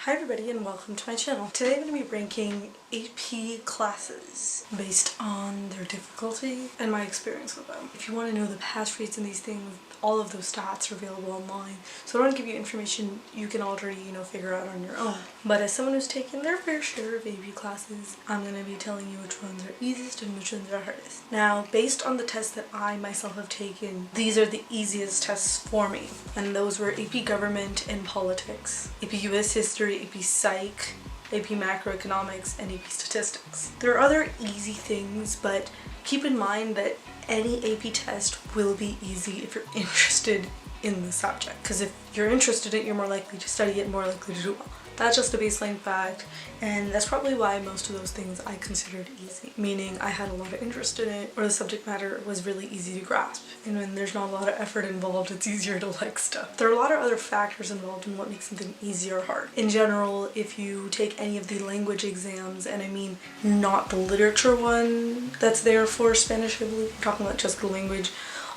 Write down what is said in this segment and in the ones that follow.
Hi everybody and welcome to my channel. Today I'm going to be ranking AP classes based on their difficulty and my experience with them. If you want to know the pass rates and these things, all of those stats are available online. So I don't want to give you information you can already, figure out on your own. But as someone who's taken their fair share of AP classes, I'm going to be telling you which ones are easiest and which ones are hardest. Now, based on the tests that I myself have taken, these are the easiest tests for me. And those were AP Government and Politics, AP US History, AP Psych, AP Macroeconomics, and AP Statistics. There are other easy things, but keep in mind that any AP test will be easy if you're interested in the subject. Because if you're interested in it, you're more likely to study it, more likely to do well. That's just a baseline fact, and that's probably why most of those things I considered easy, meaning I had a lot of interest in it, or the subject matter was really easy to grasp. And when there's not a lot of effort involved, it's easier to like stuff. There are a lot of other factors involved in what makes something easy or hard. In general, if you take any of the language exams, and I mean not the literature one that's there for Spanish, I believe, I'm talking about just the language,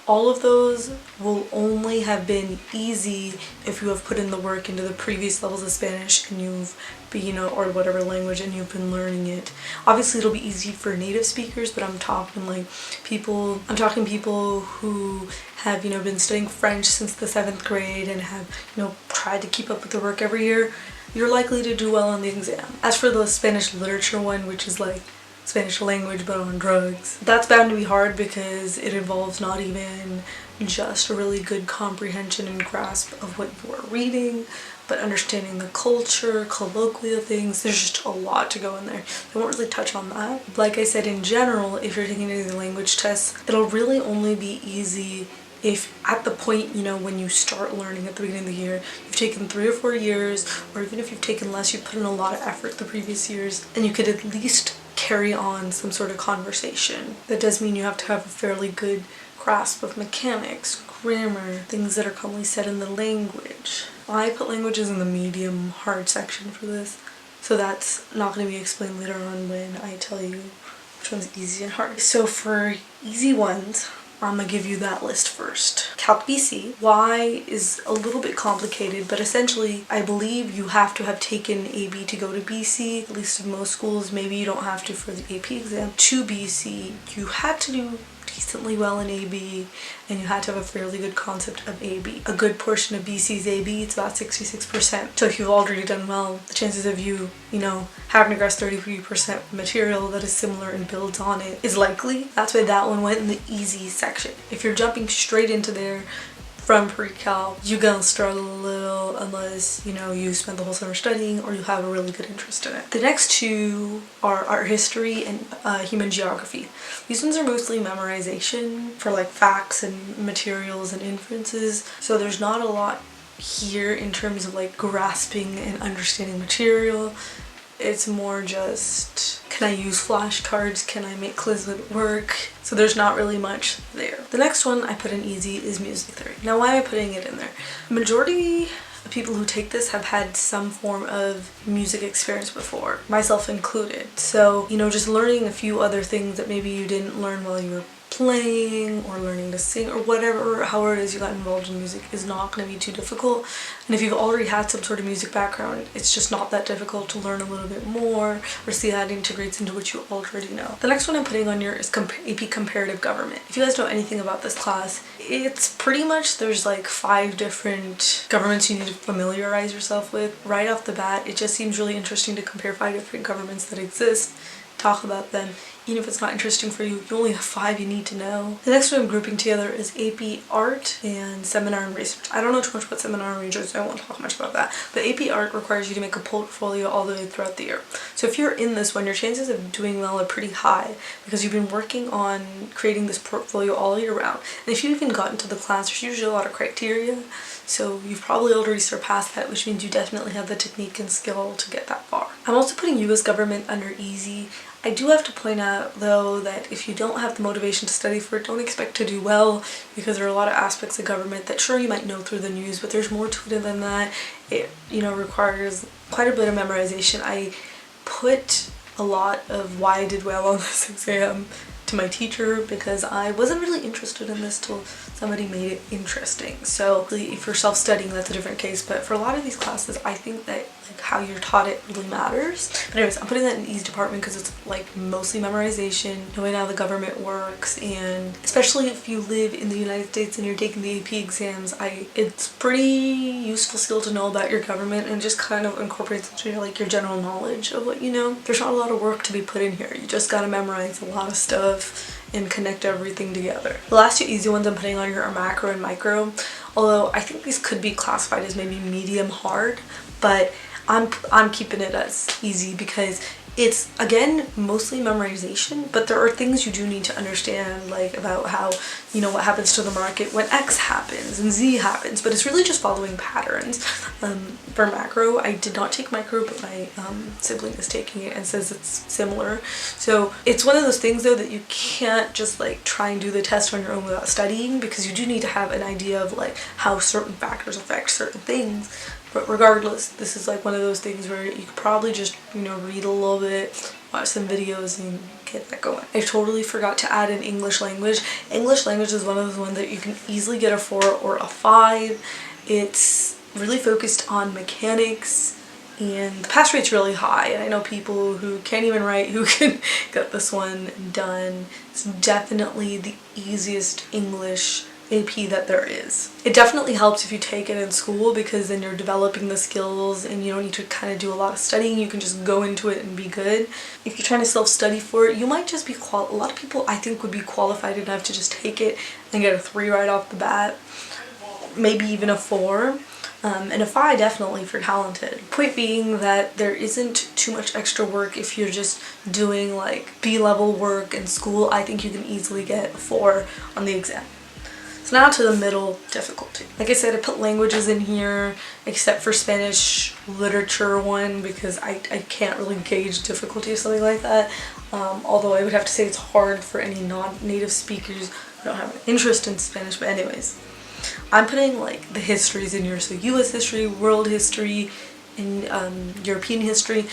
all of those will only have been easy if you have put in the work into the previous levels of Spanish and you've been, or whatever language, and you've been learning it. Obviously it'll be easy for native speakers, but I'm talking people who have, been studying French since the 7th grade and have, tried to keep up with the work every year. You're likely to do well on the exam. As for the Spanish literature one, which is like Spanish language but on drugs, that's bound to be hard because it involves not even just a really good comprehension and grasp of what you are reading, but understanding the culture, colloquial things. There's just a lot to go in there. I won't really touch on that. Like I said, in general, if you're taking any of the language tests, it'll really only be easy if at the point, when you start learning at the beginning of the year, you've taken 3 or 4 years, or even if you've taken less, you've put in a lot of effort the previous years, and you could at least carry on some sort of conversation. That does mean you have to have a fairly good grasp of mechanics, grammar, things that are commonly said in the language. I put languages in the medium hard section for this, so that's not going to be explained later on when I tell you which one's easy and hard. So for easy ones, I'm gonna give you that list first. Calc BC. Y is a little bit complicated, but essentially I believe you have to have taken AB to go to BC, at least in most schools. Maybe you don't have to for the AP exam. To BC, you had to do decently well in AB, and you had to have a fairly good concept of AB. A good portion of BC's AB, it's about 66%. So if you've already done well, the chances of you, having to grasp 33% material that is similar and builds on it is likely. That's why that one went in the easy section. If you're jumping straight into there from pre-cal, you're gonna struggle a little unless, you spend the whole summer studying or you have a really good interest in it. The next two are art history and human geography. These ones are mostly memorization for like facts and materials and inferences, so there's not a lot here in terms of like grasping and understanding material. It's more just, can I use flashcards? Can I make Quizlet work? So there's not really much there. The next one I put in easy is music theory. Now, why am I putting it in there? The majority of people who take this have had some form of music experience before, myself included. So, just learning a few other things that maybe you didn't learn while you were playing or learning to sing or whatever, however it is you got involved in music, is not going to be too difficult. And if you've already had some sort of music background, it's just not that difficult to learn a little bit more or see how it integrates into what you already know. The next one I'm putting on here is AP Comparative Government. If you guys know anything about this class, it's pretty much, there's like 5 different governments you need to familiarize yourself with. Right off the bat, it just seems really interesting to compare 5 different governments that exist, talk about them. Even if it's not interesting for you, you only have 5 you need to know. The next one I'm grouping together is AP Art and Seminar and Research. I don't know too much about Seminar and Research, so I won't talk much about that. But AP Art requires you to make a portfolio all the way throughout the year. So if you're in this one, your chances of doing well are pretty high because you've been working on creating this portfolio all year round. And if you even got into the class, there's usually a lot of criteria. So you've probably already surpassed that, which means you definitely have the technique and skill to get that far. I'm also putting US government under easy. I do have to point out though that if you don't have the motivation to study for it, don't expect to do well, because there are a lot of aspects of government that sure you might know through the news, but there's more to it than that. It requires quite a bit of memorization. I put a lot of why I did well on this exam to my teacher because I wasn't really interested in this till somebody made it interesting. So if you're self-studying, that's a different case, but for a lot of these classes I think that like how you're taught it really matters. But anyways, I'm putting that in the ease department because it's like mostly memorization, knowing how the government works, and especially if you live in the United States and you're taking the AP exams, it's pretty useful skill to know about your government and just kind of incorporates into your, like your general knowledge of what you know. There's not a lot of work to be put in here. You just gotta memorize a lot of stuff and connect everything together. The last two easy ones I'm putting on here are macro and micro, although I think these could be classified as maybe medium hard, but I'm keeping it as easy because it's, again, mostly memorization, but there are things you do need to understand, like about how, you know, what happens to the market when X happens and Z happens, but it's really just following patterns. For macro, I did not take micro, but my sibling is taking it and says it's similar. So it's one of those things though that you can't just like try and do the test on your own without studying, because you do need to have an idea of like how certain factors affect certain things. But regardless, this is like one of those things where you could probably just, you know, read a little bit, watch some videos and get that going. I totally forgot to add in English language. English language is one of those ones that you can easily get a 4 or a 5. It's really focused on mechanics and the pass rate's really high, and I know people who can't even write who can get this one done. It's definitely the easiest English AP that there is. It definitely helps if you take it in school because then you're developing the skills and you don't need to kind of do a lot of studying. You can just go into it and be good. If you're trying to self-study for it, you might just be a lot of people I think would be qualified enough to just take it and get a 3 right off the bat, maybe even a 4. And a 5 definitely if you're talented. Point being that there isn't too much extra work if you're just doing like B-level work in school. I think you can easily get a 4 on the exam. So now to the middle difficulty. Like I said, I put languages in here except for Spanish literature one because I can't really gauge difficulty or something like that. Although I would have to say it's hard for any non-native speakers who don't have an interest in Spanish. But anyways, I'm putting like the histories in here. So US history, world history, and European history.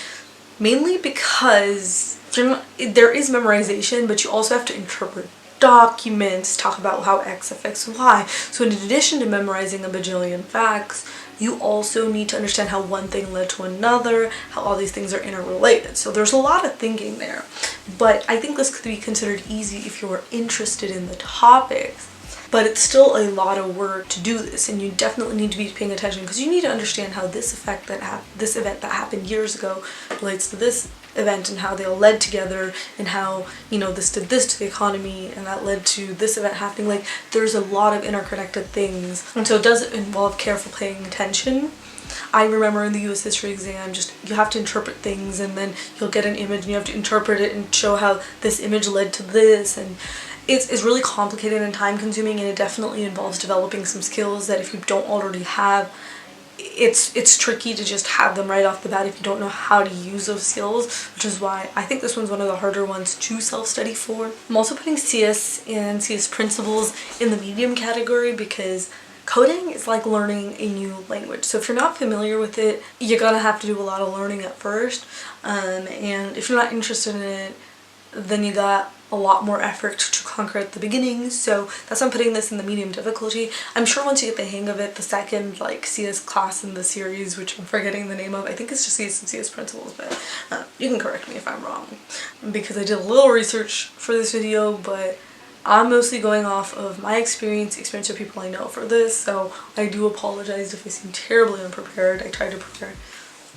Mainly because there is memorization, but you also have to interpret documents, talk about how X affects Y. So in addition to memorizing a bajillion facts, you also need to understand how one thing led to another, how all these things are interrelated. So there's a lot of thinking there. But I think this could be considered easy if you're interested in the topics. But it's still a lot of work to do this, and you definitely need to be paying attention because you need to understand how this event that happened years ago relates to this event and how they all led together, and how, you know, this did this to the economy and that led to this event happening. Like, there's a lot of interconnected things, and so it does involve careful paying attention. I remember in the US history exam, you have to interpret things, and then you'll get an image and you have to interpret it and show how this image led to this, and it's really complicated and time consuming, and it definitely involves developing some skills that if you don't already have, it's tricky to just have them right off the bat if you don't know how to use those skills, which is why I think this one's one of the harder ones to self-study for. I'm also putting CS and CS principles in the medium category because coding is like learning a new language. So if you're not familiar with it, you're gonna have to do a lot of learning at first, and if you're not interested in it, then you got a lot more effort to conquer at the beginning. So that's why I'm putting this in the medium difficulty. I'm sure once you get the hang of it, the second like CS class in the series, which I'm forgetting the name of, I think it's just CS and CS principles, but you can correct me if I'm wrong because I did a little research for this video, but I'm mostly going off of my experience of people I know for this, so I do apologize if I seem terribly unprepared. I tried to prepare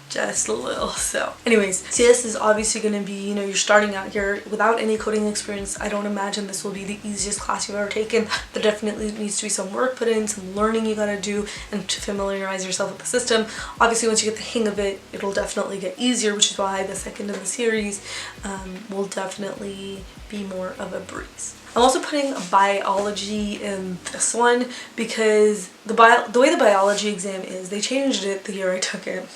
just a little. So anyways, CS is obviously going to be, you know, you're starting out here without any coding experience. I don't imagine this will be the easiest class you've ever taken. There definitely needs to be some work put in, some learning you gotta do, and to familiarize yourself with the system. Obviously once you get the hang of it, it'll definitely get easier, which is why the second in the series will definitely be more of a breeze. I'm also putting biology in this one because the way the biology exam is, they changed it the year I took it,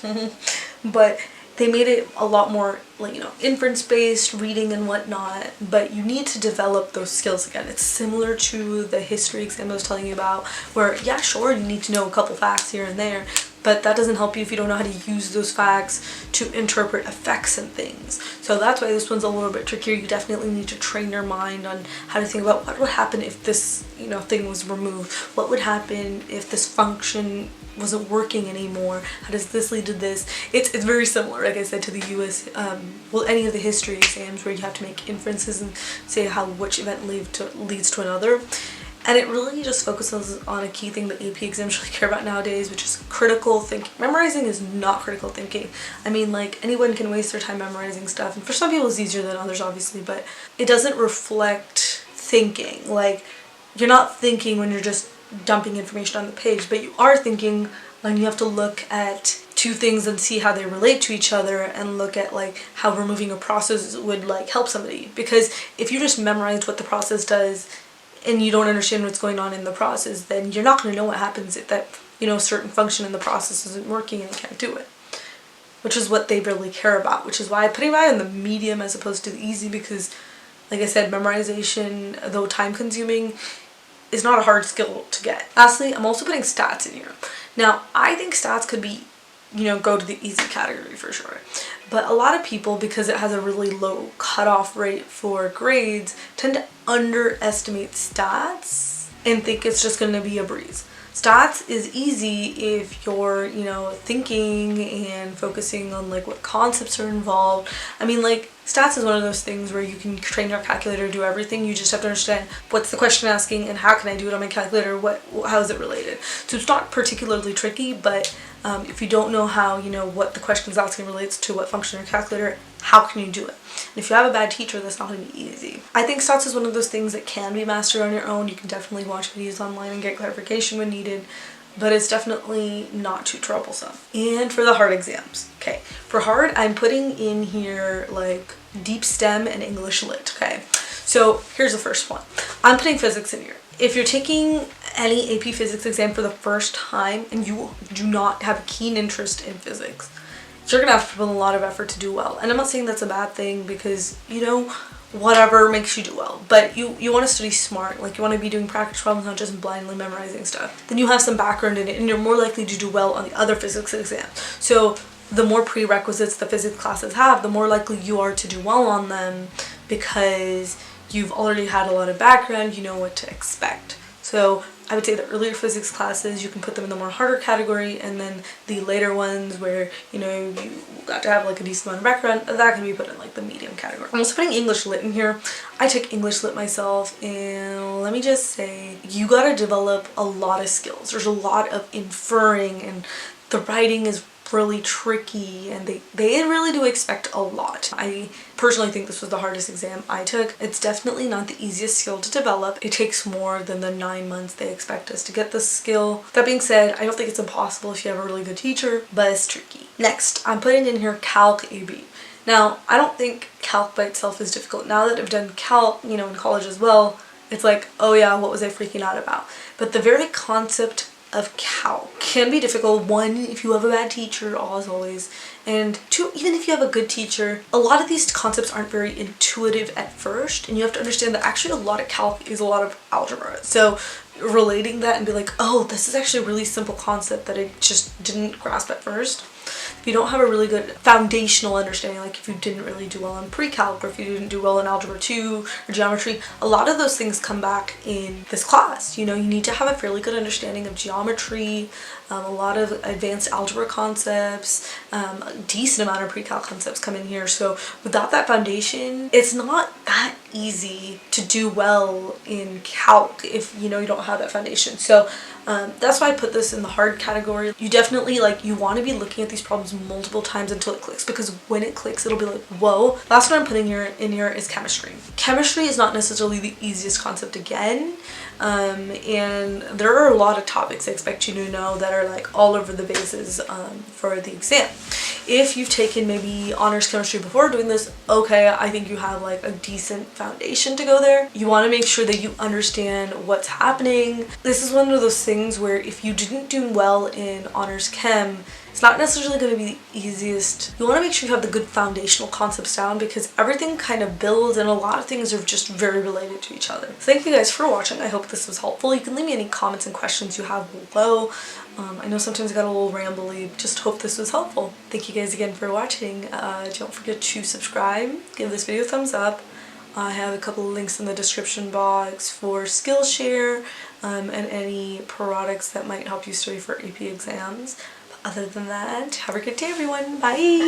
but They made it a lot more like, inference based, reading and whatnot, but you need to develop those skills again. It's similar to the history exam I was telling you about, where yeah, sure, you need to know a couple facts here and there, but that doesn't help you if you don't know how to use those facts to interpret effects and things. So that's why this one's a little bit trickier. You definitely need to train your mind on how to think about what would happen if this, thing was removed. What would happen if this function wasn't working anymore? How does this lead to this? It's very similar, like I said, to the US, any of the history exams where you have to make inferences and say how which event leads to another. And it really just focuses on a key thing that AP exams really care about nowadays, which is critical thinking. Memorizing is not critical thinking. I mean, like, anyone can waste their time memorizing stuff, and for some people it's easier than others, obviously, but it doesn't reflect thinking. Like, you're not thinking when you're just dumping information on the page, but you are thinking when you have to look at two things and see how they relate to each other, and look at like how removing a process would like help somebody. Because if you just memorized what the process does and you don't understand what's going on in the process, then you're not going to know what happens if that, certain function in the process isn't working and you can't do it. Which is what they really care about, which is why I'm putting that in the medium as opposed to the easy, because like I said, memorization, though time consuming, is not a hard skill to get. Lastly, I'm also putting stats in here. Now, I think stats could be, go to the easy category for sure. But a lot of people, because it has a really low cutoff rate for grades, tend to underestimate stats and think it's just going to be a breeze. Stats is easy if you're, thinking and focusing on like what concepts are involved. I mean, like, stats is one of those things where you can train your calculator to do everything. You just have to understand what's the question asking and how can I do it on my calculator, how is it related. So it's not particularly tricky, but if you don't know how, what the question is asking relates to what function in your calculator, how can you do it? And if you have a bad teacher, that's not going to be easy. I think stats is one of those things that can be mastered on your own. You can definitely watch videos online and get clarification when needed, but it's definitely not too troublesome. And for the hard exams, okay, for hard, I'm putting in here like deep STEM and English Lit, okay? So here's the first one. I'm putting physics in here. If you're taking any AP physics exam for the first time and you do not have a keen interest in physics, you're gonna have to put in a lot of effort to do well. And I'm not saying that's a bad thing, because whatever makes you do well, but you want to study smart. Like, you want to be doing practice problems, not just blindly memorizing stuff. Then you have some background in it and you're more likely to do well on the other physics exam. So the more prerequisites the physics classes have, the more likely you are to do well on them, because you've already had a lot of background, you know what to expect. So I would say the earlier physics classes, you can put them in the more harder category, and then the later ones where, you got to have like a decent amount of background, that can be put in like the medium category. I'm also putting English Lit in here. I took English Lit myself, and let me just say, you gotta develop a lot of skills. There's a lot of inferring, and the writing is really tricky, and they really do expect a lot. I personally think this was the hardest exam I took. It's definitely not the easiest skill to develop. It takes more than the 9 months they expect us to get this skill. That being said, I don't think it's impossible if you have a really good teacher, but it's tricky. Next, I'm putting in here Calc AB. Now, I don't think Calc by itself is difficult. Now that I've done Calc, in college as well, it's like, oh yeah, what was I freaking out about? But the very concept of Calc can be difficult. One, if you have a bad teacher, as always, and two, even if you have a good teacher, a lot of these concepts aren't very intuitive at first, and you have to understand that actually a lot of Calc is a lot of algebra. So relating that and be like, oh, this is actually a really simple concept that I just didn't grasp at first. If you don't have a really good foundational understanding, like if you didn't really do well in pre-calc, or if you didn't do well in algebra 2 or geometry, a lot of those things come back in this class. You need to have a fairly good understanding of geometry, a lot of advanced algebra concepts, a decent amount of pre-calc concepts come in here. So without that foundation, it's not that easy to do well in calc if you don't have that foundation. So that's why I put this in the hard category. You definitely you want to be looking at these problems multiple times until it clicks, because when it clicks, it'll be like, whoa. Last one I'm putting in here is chemistry. Chemistry is not necessarily the easiest concept again, and there are a lot of topics I expect you to know that are like all over the bases for the exam. If you've taken maybe honors chemistry before doing this, okay, I think you have like a decent foundation to go there. You want to make sure that you understand what's happening. This is one of those things where if you didn't do well in honors chem, It's not necessarily going to be the easiest. You want to make sure you have the good foundational concepts down because everything kind of builds and a lot of things are just very related to each other. Thank you guys for watching. I hope this was helpful. You can leave me any comments and questions you have below. I know sometimes I got a little rambly. Just hope this was helpful. Thank you guys again for watching. Don't forget to subscribe. Give this video a thumbs up. I have a couple of links in the description box for Skillshare and any products that might help you study for AP exams. But other than that, have a good day everyone. Bye!